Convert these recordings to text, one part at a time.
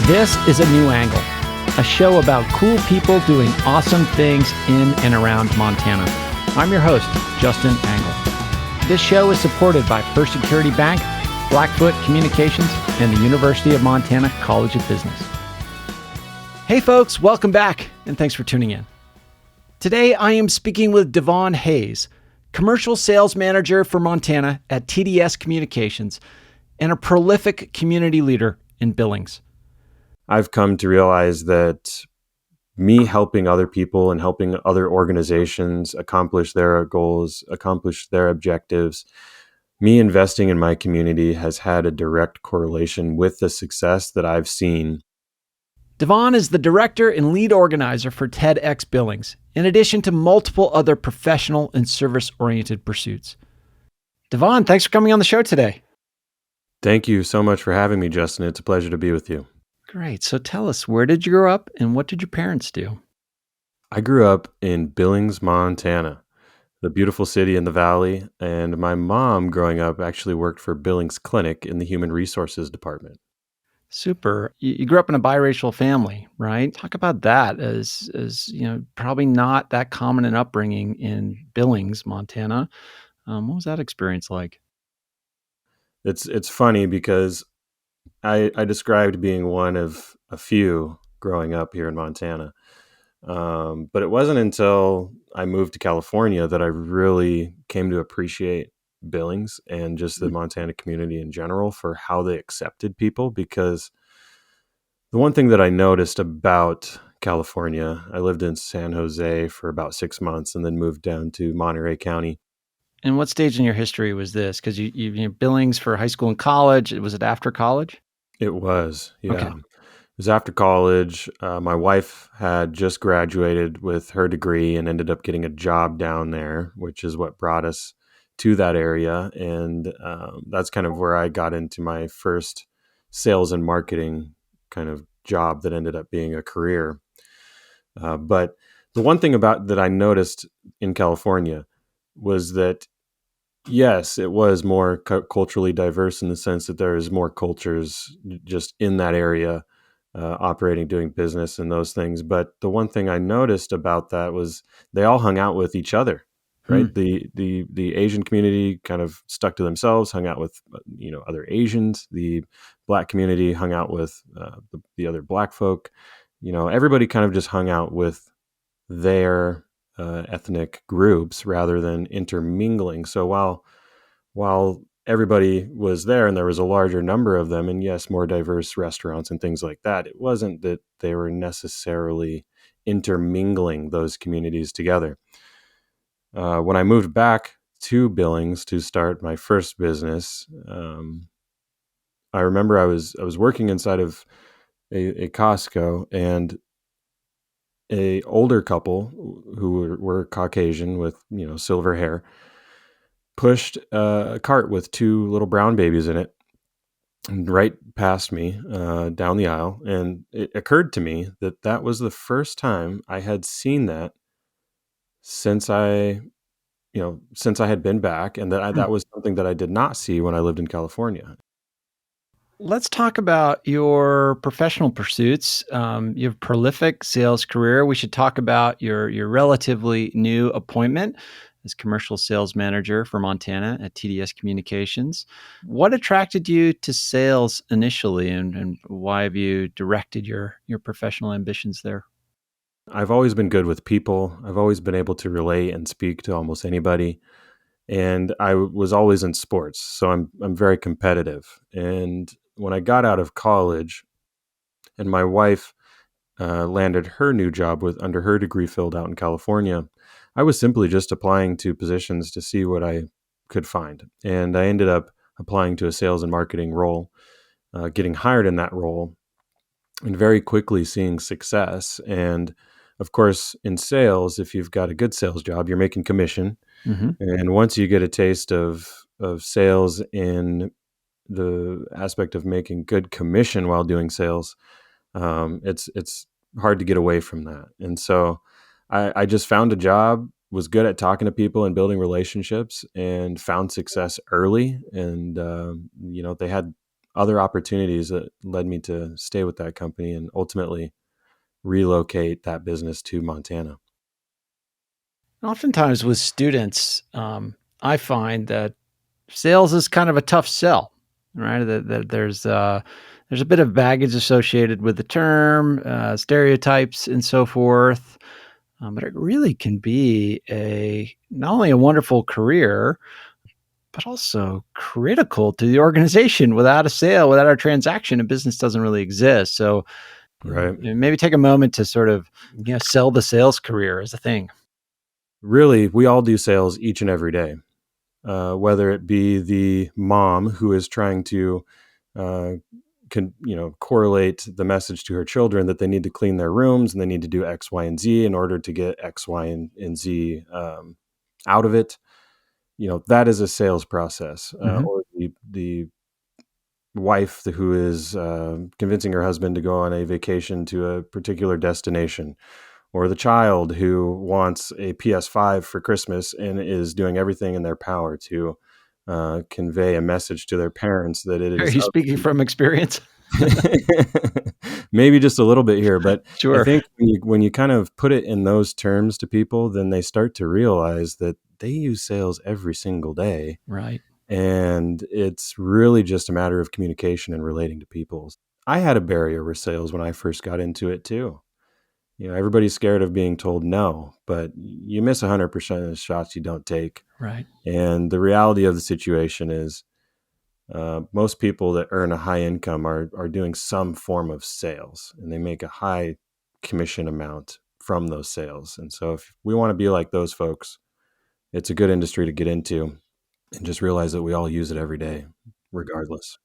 This is A New Angle, a show about cool people doing awesome things in and around Montana. I'm your host, Justin Angle. This show is supported by First Security Bank, Blackfoot Communications, and the University of Montana College of Business. Hey folks, welcome back, and thanks for tuning in. Today I am speaking with Devon Hayes, Commercial Sales Manager for Montana at TDS Communications, and a prolific community leader in Billings. I've come to realize that me helping other people and helping other organizations accomplish their goals, accomplish their objectives, me investing in my community has had a direct correlation with the success that I've seen. Devon is the director and lead organizer for TEDx Billings, in addition to multiple other professional and service-oriented pursuits. Devon, thanks for coming on the show today. Thank you so much for having me, Justin. It's a pleasure to be with you. Great. So tell us, where did you grow up and what did your parents do? I grew up in Billings, Montana, the beautiful city in the valley, and my mom growing up actually worked for Billings Clinic in the Human Resources Department. Super. You grew up in a biracial family, right? Talk about that as probably not that common an upbringing in Billings, Montana. What was that experience like? It's funny because I described being one of a few growing up here in Montana. But it wasn't until I moved to California that I really came to appreciate Billings and just the Montana community in general for how they accepted people. Because the one thing that I noticed about California, I lived in San Jose for about 6 months and then moved down to Monterey County. And what stage in your history was this? Because you Billings for high school and college. Was it after college? It was, yeah. Okay. It was after college. My wife had just graduated with her degree and ended up getting a job down there, which is what brought us to that area. And that's kind of where I got into my first sales and marketing kind of job that ended up being a career. But the one thing about that I noticed in California was that, yes, it was more culturally diverse in the sense that there is more cultures just in that area operating, doing business and those things. But the one thing I noticed about that was they all hung out with each other, right? The Asian community kind of stuck to themselves, hung out with, other Asians. The Black community hung out with the other Black folk. Everybody kind of just hung out with their ethnic groups rather than intermingling. So while everybody was there and there was a larger number of them, and yes, more diverse restaurants and things like that, it wasn't that they were necessarily intermingling those communities together. When I moved back to Billings to start my first business, I remember I was working inside of a Costco, and a older couple who were Caucasian with silver hair pushed a cart with two little brown babies in it right past me down the aisle. And it occurred to me that was the first time I had seen that since I had been back, and that was something that I did not see when I lived in California. Let's talk about your professional pursuits. You have a prolific sales career. We should talk about your relatively new appointment as commercial sales manager for Montana at TDS Communications. What attracted you to sales initially, and why have you directed your professional ambitions there? I've always been good with people. I've always been able to relate and speak to almost anybody. And I was always in sports, so I'm very competitive. And when I got out of college, and my wife landed her new job under her degree field out in California, I was simply just applying to positions to see what I could find. And I ended up applying to a sales and marketing role, getting hired in that role, and very quickly seeing success. And of course, in sales, if you've got a good sales job, you're making commission. Mm-hmm. And once you get a taste of sales in the aspect of making good commission while doing sales, it's hard to get away from that. And so I just found a job, was good at talking to people and building relationships, and found success early. And they had other opportunities that led me to stay with that company and ultimately relocate that business to Montana. Oftentimes with students, I find that sales is kind of a tough sell, right? That there's a bit of baggage associated with the term, stereotypes, and so forth. But it really can be a not only a wonderful career, but also critical to the organization. Without a sale, without a transaction, a business doesn't really exist. So Right. maybe take a moment to sort of sell the sales career as a thing. Really, we all do sales each and every day, whether it be the mom who is trying to uh, correlate the message to her children that they need to clean their rooms and they need to do X, Y, and Z in order to get X, Y, and Z out of it. That is a sales process. Hmm. Or the wife who is convincing her husband to go on a vacation to a particular destination, or the child who wants a PS5 for Christmas and is doing everything in their power to convey a message to their parents that it Are is you speaking from experience? maybe just a little bit here, but I Sure. think when you kind of put it in those terms to people, then they start to realize that they use sales every single day. Right. And it's really just a matter of communication and relating to people. I had a barrier with sales when I first got into it too. Everybody's scared of being told no, but you miss 100% of the shots you don't take. Right. And the reality of the situation is most people that earn a high income are doing some form of sales, and they make a high commission amount from those sales. And so if we want to be like those folks, it's a good industry to get into and just realize that we all use it every day, regardless.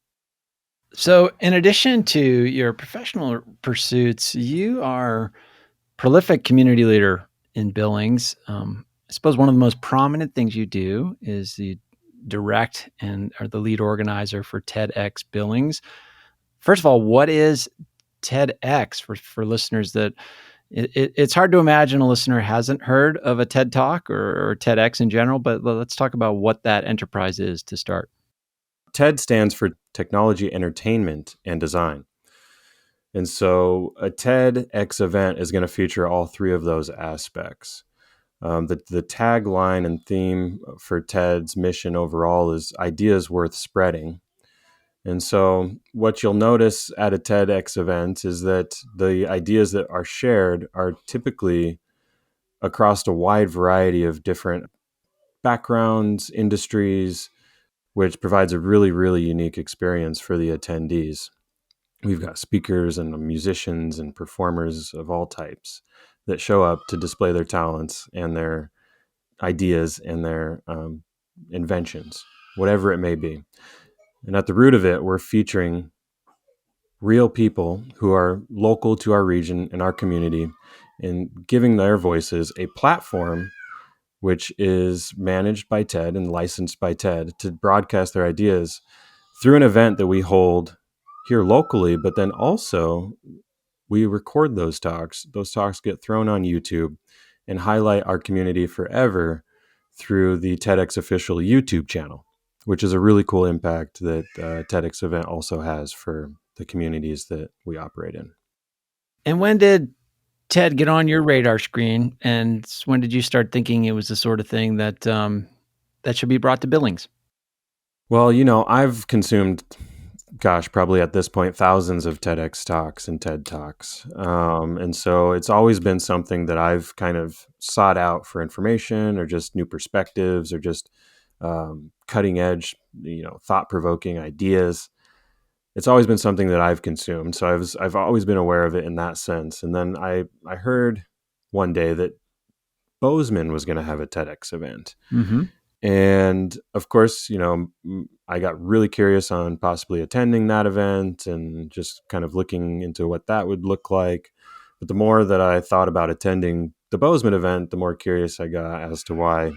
So, in addition to your professional pursuits, you are prolific community leader in Billings. I suppose one of the most prominent things you do is the direct and are the lead organizer for TEDx Billings. First of all, what is TEDx for listeners that it's hard to imagine a listener hasn't heard of a TED Talk or TEDx in general, but let's talk about what that enterprise is to start. TED stands for Technology, Entertainment, and Design. And so a TEDx event is going to feature all three of those aspects. The tagline and theme for TED's mission overall is ideas worth spreading. And so, what you'll notice at a TEDx event is that the ideas that are shared are typically across a wide variety of different backgrounds, industries, which provides a really, really unique experience for the attendees. We've got speakers and musicians and performers of all types that show up to display their talents and their ideas and their inventions, whatever it may be. And at the root of it, we're featuring real people who are local to our region and our community and giving their voices a platform which is managed by TED and licensed by TED to broadcast their ideas through an event that we hold here locally, but then also we record those talks. Those talks get thrown on YouTube and highlight our community forever through the TEDx official YouTube channel, which is a really cool impact that TEDx event also has for the communities that we operate in. And when did TED get on your radar screen, and when did you start thinking it was the sort of thing that that should be brought to Billings? Well, I've consumed, gosh, probably at this point, thousands of TEDx talks and TED Talks. And so it's always been something that I've kind of sought out for information or just new perspectives or just cutting edge, thought provoking ideas. It's always been something that I've consumed. So I've always been aware of it in that sense. And then I heard one day that Bozeman was going to have a TEDx event. Mm-hmm. And of course, I got really curious on possibly attending that event and just kind of looking into what that would look like. But the more that I thought about attending the Bozeman event, the more curious I got as to why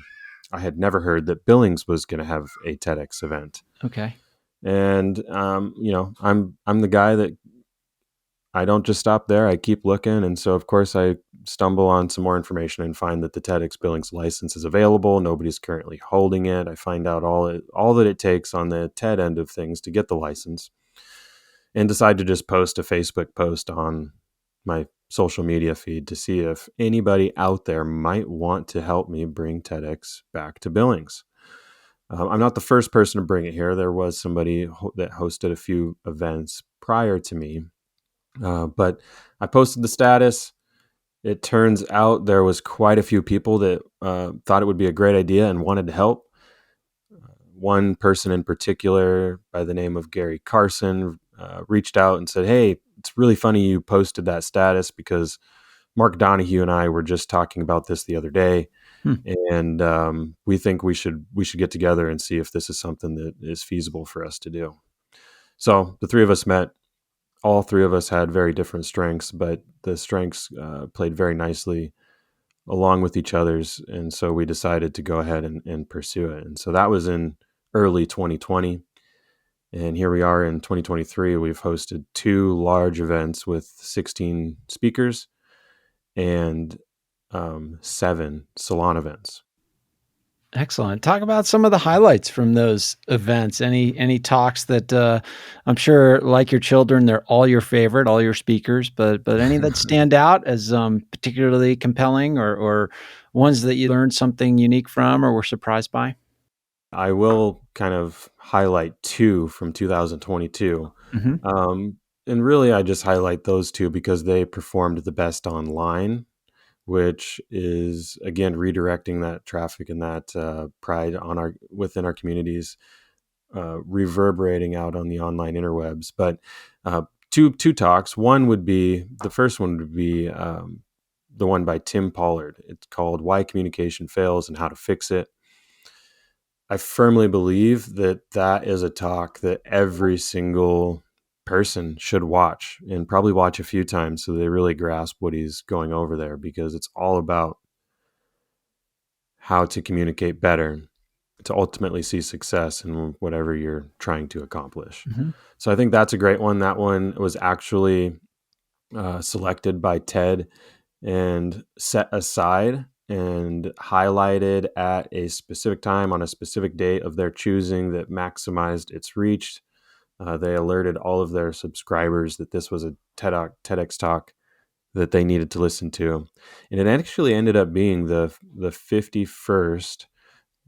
I had never heard that Billings was going to have a TEDx event. Okay. And I'm the guy that I don't just stop there. I keep looking. And so, of course, I stumble on some more information and find that the TEDx Billings license is available. Nobody's currently holding it. I find out all that it takes on the TED end of things to get the license. and decided to just post a Facebook post on my social media feed to see if anybody out there might want to help me bring TEDx back to Billings. I'm not the first person to bring it here. There was somebody that hosted a few events prior to me, but I posted the status. It turns out there was quite a few people that thought it would be a great idea and wanted to help. One person in particular, by the name of Gary Carson, reached out and said, "Hey, it's really funny you posted that status because Mark Donahue and I were just talking about this the other day, Hmm. and we think we should get together and see if this is something that is feasible for us to do." So the three of us met. All three of us had very different strengths, but the strengths played very nicely along with each other's, and so we decided to go ahead and pursue it. And so that was in early 2020. And here we are in 2023. We've hosted two large events with 16 speakers and 7 salon events. Excellent. Talk about some of the highlights from those events. Any talks that I'm sure, like your children, they're all your favorite, all your speakers, but any that stand out as particularly compelling, or ones that you learned something unique from or were surprised by? I will kind of highlight 2 from 2022. Hmm. And really, I just highlight those 2 because they performed the best online, which is again redirecting that traffic and that pride on our within our communities, reverberating out on the online interwebs. But two talks. The first one would be the one by Tim Pollard. It's called "Why Communication Fails and How to Fix It." I firmly believe that that is a talk that every single person should watch, and probably watch a few times so they really grasp what he's going over there, because it's all about how to communicate better to ultimately see success in whatever you're trying to accomplish. Hmm. So I think that's a great one. That one was actually selected by TED and set aside and highlighted at a specific time on a specific date of their choosing that maximized its reach. They alerted all of their subscribers that this was a TEDx talk that they needed to listen to, and it actually ended up being the 51st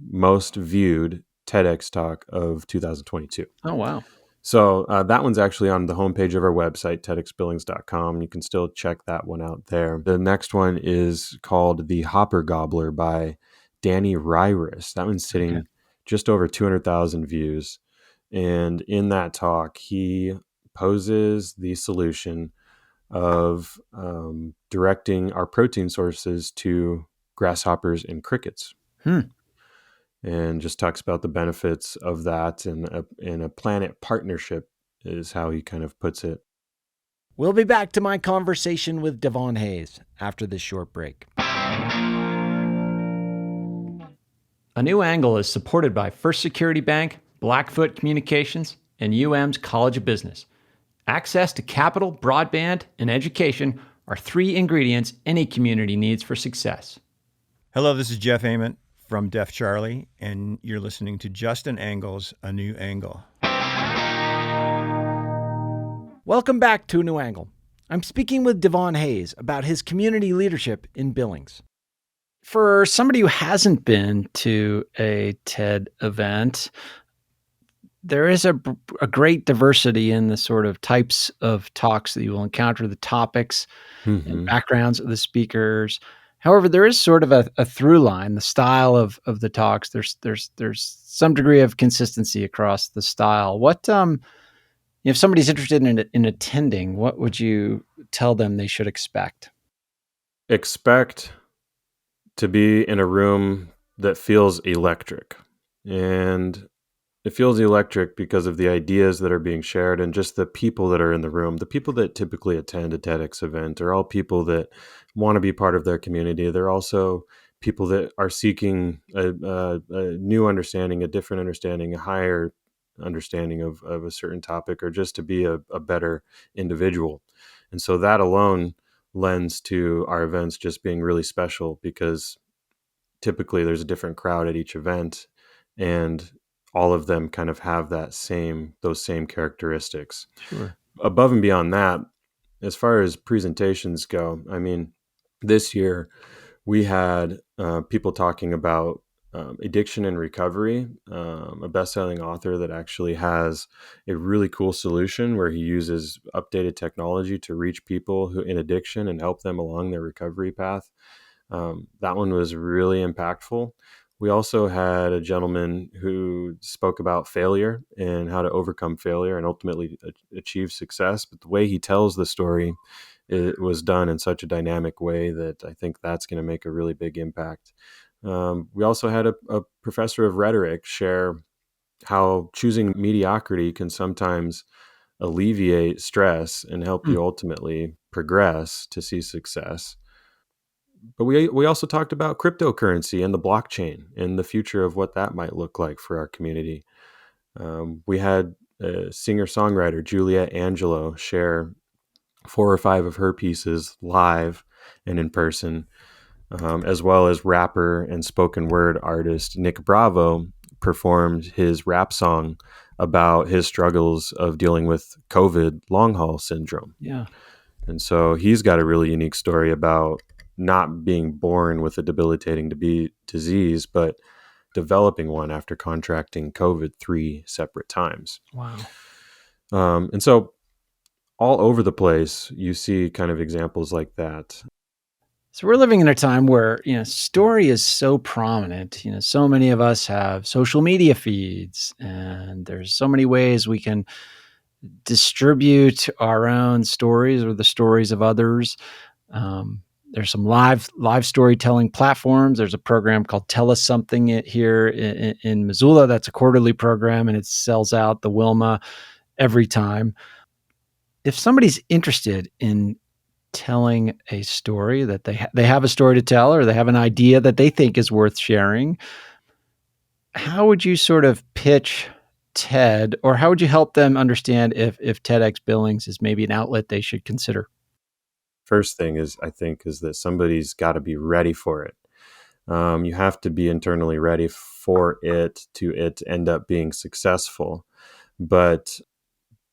most viewed TEDx talk of 2022. Oh, wow. So that one's actually on the homepage of our website, TEDxBillings.com. You can still check that one out there. The next one is called The Hopper Gobbler by Danny Ryris. That one's Okay. sitting just over 200,000 views. And in that talk, he poses the solution of directing our protein sources to grasshoppers and crickets, Hmm. and just talks about the benefits of that, and a planet partnership is how he kind of puts it. We'll be back to my conversation with Devon Hayes after this short break. A New Angle is supported by First Security Bank, Blackfoot Communications, and UM's College of Business. Access to capital, broadband, and education are 3 ingredients any community needs for success. Hello, this is Jeff Ament from Deaf Charlie, and you're listening to Justin Angle's A New Angle. Welcome back to A New Angle. I'm speaking with Devon Hayes about his community leadership in Billings. For somebody who hasn't been to a TED event, there is a great diversity in the sort of types of talks that you will encounter, the topics and backgrounds of the speakers. However, there is sort of a through line, the style of the talks. There's some degree of consistency across the style. What if somebody's interested in attending, what would you tell them they should expect? Expect to be in a room that feels electric, and it feels electric because of the ideas that are being shared and just the people that are in the room. The people that typically attend a TEDx event are all people that want to be part of their community. They're also people that are seeking a new understanding, a different understanding, a higher understanding of a certain topic, or just to be a better individual. And so that alone lends to our events just being really special, because typically there's a different crowd at each event, and all of them kind of have those same characteristics. Sure. above and beyond that, as far as presentations go, I mean, this year we had people talking about addiction and recovery, a best-selling author that actually has a really cool solution where he uses updated technology to reach people who in addiction and help them along their recovery path. That one was really impactful. We also had a gentleman who spoke about failure and how to overcome failure and ultimately achieve success. But the way he tells the story, it was done in such a dynamic way that I think that's going to make a really big impact. We also had a professor of rhetoric share how choosing mediocrity can sometimes alleviate stress and help Hmm. you ultimately progress to see success. But we also talked about cryptocurrency and the blockchain and the future of what that might look like for our community. We had singer songwriter Julia Angelo share 4 or 5 of her pieces live and in person, as well as rapper and spoken word artist Nick Bravo performed his rap song about his struggles of dealing with COVID long haul syndrome. Yeah. And so he's got a really unique story about not being born with a debilitating disease, but developing one after contracting COVID 3 separate times. Wow. And so all over the place, you see kind of examples like that. So we're living in a time where, story is so prominent. So many of us have social media feeds, and there's so many ways we can distribute our own stories or the stories of others. There's some live storytelling platforms. There's a program called Tell Us Something here in Missoula. That's a quarterly program, and it sells out the Wilma every time. If somebody's interested in telling a story that they have a story to tell, or they have an idea that they think is worth sharing, how would you sort of pitch TED, or how would you help them understand if TEDx Billings is maybe an outlet they should consider? First thing is, I think, is that somebody's got to be ready for it. You have to be internally ready for it end up being successful. But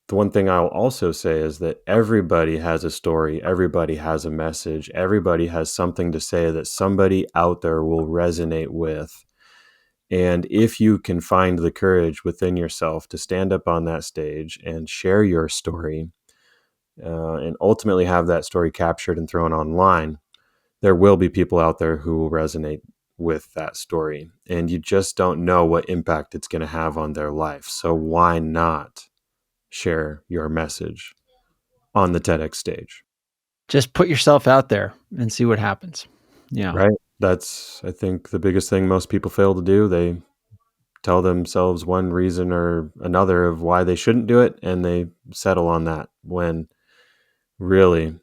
the one thing I'll also say is that everybody has a story, everybody has a message, everybody has something to say that somebody out there will resonate with. And if you can find the courage within yourself to stand up on that stage and share your story, and ultimately have that story captured and thrown online, there will be people out there who will resonate with that story. And you just don't know what impact it's going to have on their life. So why not share your message on the TEDx stage? Just put yourself out there and see what happens. Yeah. Right? That's, I think, the biggest thing most people fail to do. They tell themselves one reason or another of why they shouldn't do it, and they settle on that when really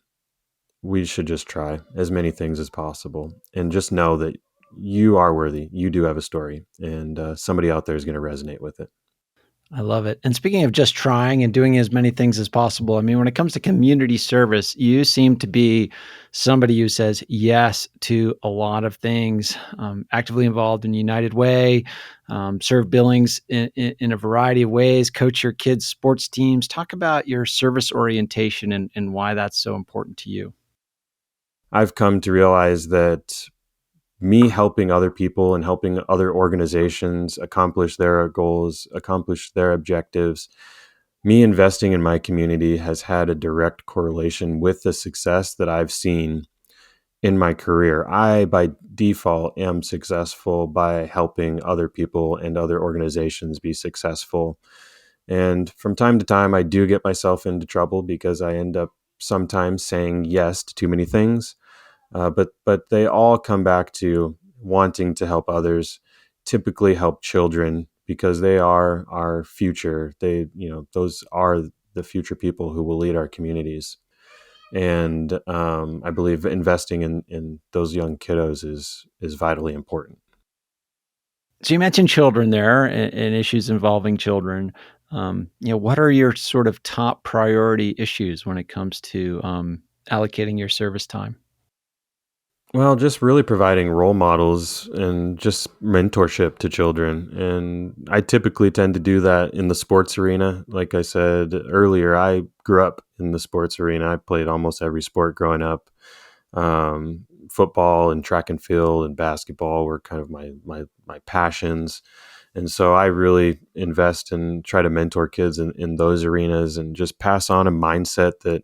we should just try as many things as possible and just know that you are worthy. You do have a story, and somebody out there is going to resonate with it. I love it. And speaking of just trying and doing as many things as possible, I mean, when it comes to community service, you seem to be somebody who says yes to a lot of things, actively involved in United Way, serve Billings in a variety of ways, coach your kids' sports teams. Talk about your service orientation and why that's so important to you. I've come to realize that me helping other people and helping other organizations accomplish their goals, accomplish their objectives, me investing in my community has had a direct correlation with the success that I've seen in my career. I, by default, am successful by helping other people and other organizations be successful. And from time to time, I do get myself into trouble because I end up sometimes saying yes to too many things. But they all come back to wanting to help others, typically help children because they are our future. Those are the future people who will lead our communities. And I believe investing in those young kiddos is vitally important. So you mentioned children there and issues involving children. What are your sort of top priority issues when it comes to allocating your service time? Well, just really providing role models and just mentorship to children. And I typically tend to do that in the sports arena. Like I said earlier, I grew up in the sports arena. I played almost every sport growing up. Football and track and field and basketball were kind of my passions. And so I really invest and try to mentor kids in those arenas and just pass on a mindset that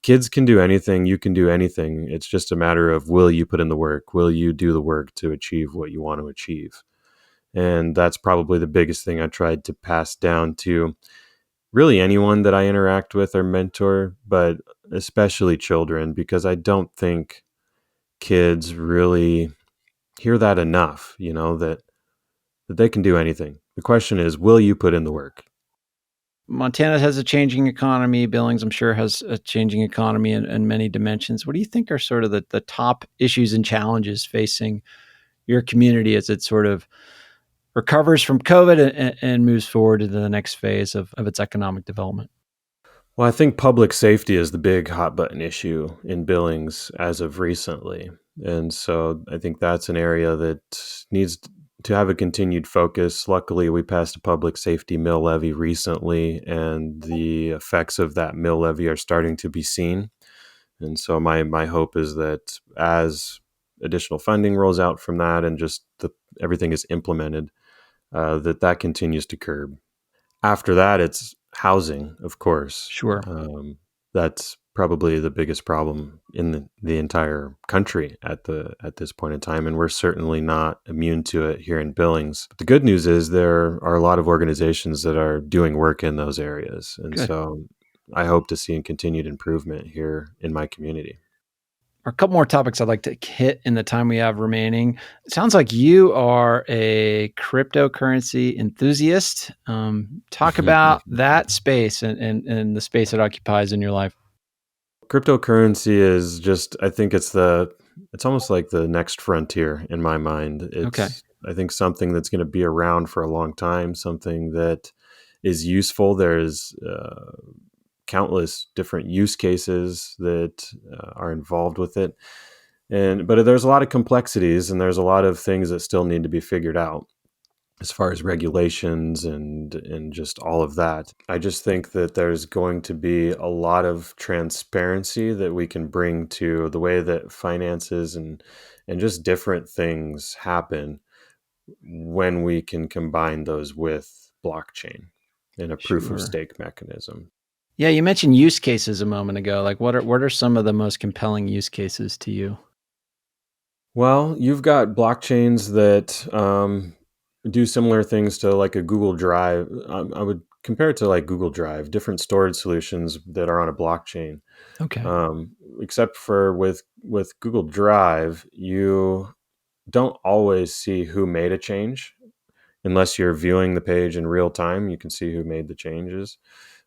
kids can do anything, you can do anything. It's just a matter of, will you put in the work? Will you do the work to achieve what you want to achieve? And that's probably the biggest thing I tried to pass down to really anyone that I interact with or mentor, but especially children, because I don't think kids really hear that enough, that they can do anything. The question is, will you put in the work? Montana has a changing economy. Billings, I'm sure, has a changing economy in many dimensions. What do you think are sort of the top issues and challenges facing your community as it sort of recovers from COVID and moves forward into the next phase of its economic development? Well, I think public safety is the big hot button issue in Billings as of recently. And so I think that's an area that needs to have a continued focus. Luckily, we passed a public safety mill levy recently, and the effects of that mill levy are starting to be seen. And so my hope is that as additional funding rolls out from that and just everything is implemented, that continues to curb. After that, it's housing, of course. Sure. That's probably the biggest problem in the entire country at this point in time, and we're certainly not immune to it here in Billings. But the good news is there are a lot of organizations that are doing work in those areas, and Good. so I hope to see a continued improvement here in my community. A couple more topics I'd like to hit in the time we have remaining. It sounds like you are a cryptocurrency enthusiast. Talk about that space and the space it occupies in your life. Cryptocurrency is just, I think it's almost like the next frontier in my mind. Okay. I think something that's going to be around for a long time, something that is useful. There's countless different use cases that are involved with it. But there's a lot of complexities and there's a lot of things that still need to be figured out as far as regulations and just all of that. I just think that there's going to be a lot of transparency that we can bring to the way that finances and just different things happen when we can combine those with blockchain and a proof of Sure. stake mechanism. Yeah, you mentioned use cases a moment ago. Like what are some of the most compelling use cases to you? Well, you've got blockchains that do similar things to like a Google Drive. I would compare it to like Google Drive, different storage solutions that are on a blockchain. Okay. Except for with Google Drive, you don't always see who made a change unless you're viewing the page in real time. You can see who made the changes.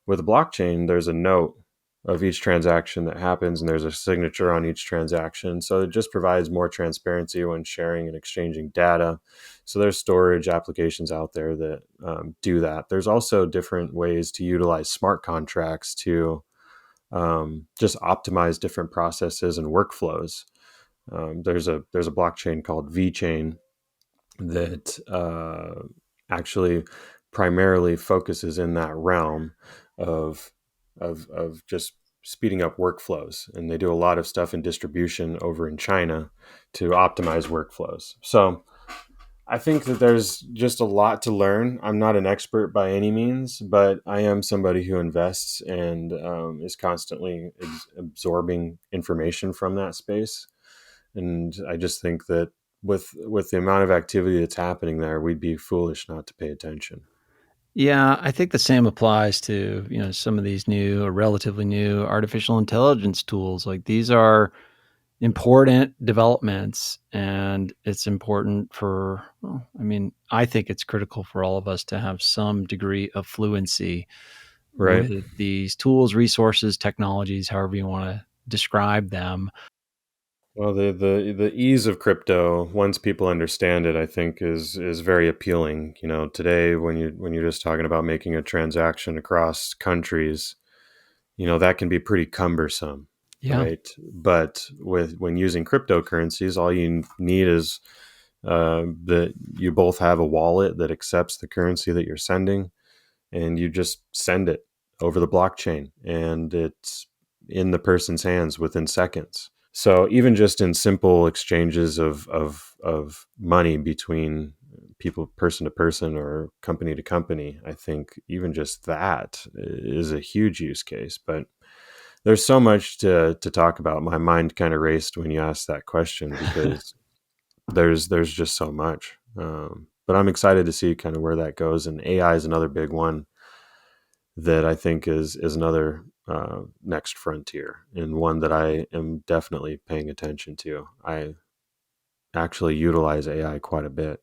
With a blockchain, there's a note of each transaction that happens, and there's a signature on each transaction. So it just provides more transparency when sharing and exchanging data. So there's storage applications out there that do that. There's also different ways to utilize smart contracts to just optimize different processes and workflows. There's a blockchain called VeChain that actually primarily focuses in that realm of just speeding up workflows, and they do a lot of stuff in distribution over in China to optimize workflows. So I think that there's just a lot to learn. I'm not an expert by any means, but I am somebody who invests and is constantly absorbing information from that space. And I just think that with the amount of activity that's happening there, we'd be foolish not to pay attention. Yeah, I think the same applies to, some of these new or relatively new artificial intelligence tools. Like these are important developments, and it's important I think it's critical for all of us to have some degree of fluency Right. with these tools, resources, technologies, however you want to describe them. Well, the ease of crypto, once people understand it, I think is very appealing. Today when you're just talking about making a transaction across countries, that can be pretty cumbersome. Yeah. right? But when using cryptocurrencies, all you need is that you both have a wallet that accepts the currency that you're sending, and you just send it over the blockchain, and it's in the person's hands within seconds. So even just in simple exchanges of money between people, person to person or company to company, I think even just that is a huge use case. But there's so much to talk about. My mind kind of raced when you asked that question because there's just so much. But I'm excited to see kind of where that goes. And AI is another big one that I think is another next frontier, and one that I am definitely paying attention to. I actually utilize AI quite a bit.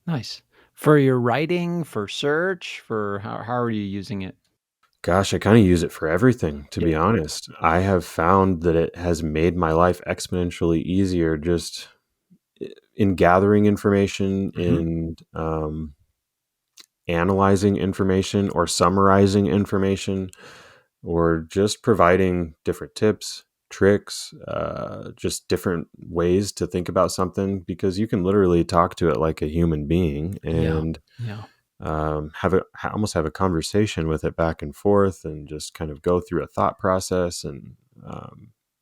Nice. For your writing, for search, for how are you using it? Gosh, I kind of use it for everything, to be Yeah. honest. I have found that it has made my life exponentially easier just in gathering information, Mhm. in analyzing information or summarizing information, or just providing different tips, tricks, just different ways to think about something, because you can literally talk to it like a human being Yeah. and Yeah. almost have a conversation with it back and forth, and just kind of go through a thought process. And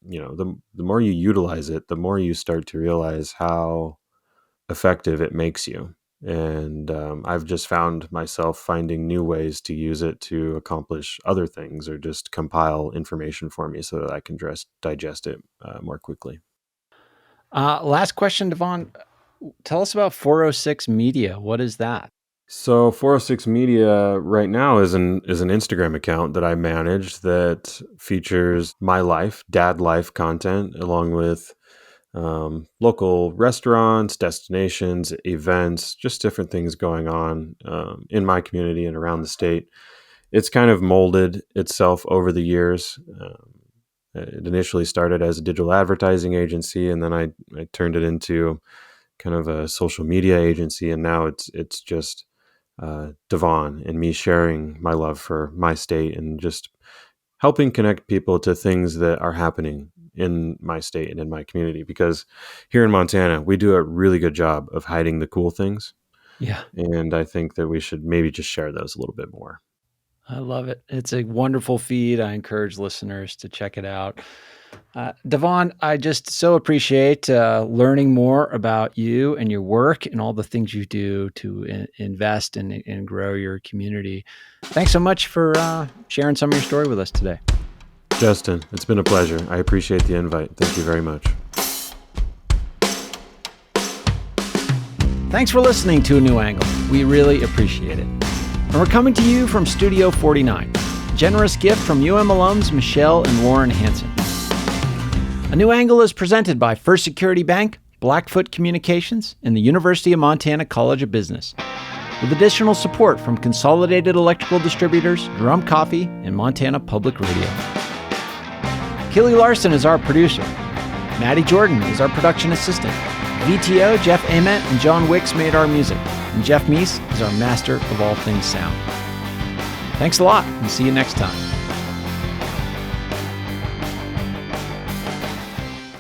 the more you utilize it, the more you start to realize how effective it makes you. And I've just found myself finding new ways to use it to accomplish other things, or just compile information for me so that I can digest it more quickly. Last question, Devon. Tell us about 406 Media. What is that? So 406 Media right now is an Instagram account that I manage that features my life, dad life content, along with local restaurants, destinations, events, just different things going on in my community and around the state. It's kind of molded itself over the years. It initially started as a digital advertising agency, and then I turned it into kind of a social media agency, and now it's just Devon and me sharing my love for my state, and just helping connect people to things that are happening in my state and in my community. Because here in Montana, we do a really good job of hiding the cool things. Yeah. And I think that we should maybe just share those a little bit more. I love it. It's a wonderful feed. I encourage listeners to check it out. Devon, I just so appreciate learning more about you and your work and all the things you do to invest and grow your community. Thanks so much for sharing some of your story with us today. Justin, it's been a pleasure. I appreciate the invite. Thank you very much. Thanks for listening to A New Angle. We really appreciate it. And we're coming to you from Studio 49. Generous gift from UM alums Michelle and Lauren Hansen. A New Angle is presented by First Security Bank, Blackfoot Communications, and the University of Montana College of Business, with additional support from Consolidated Electrical Distributors, Drum Coffee, and Montana Public Radio. Keely Larson is our producer. Maddie Jordan is our production assistant. VTO, Jeff Ament, and John Wicks made our music, and Jeff Meese is our master of all things sound. Thanks a lot, and see you next time.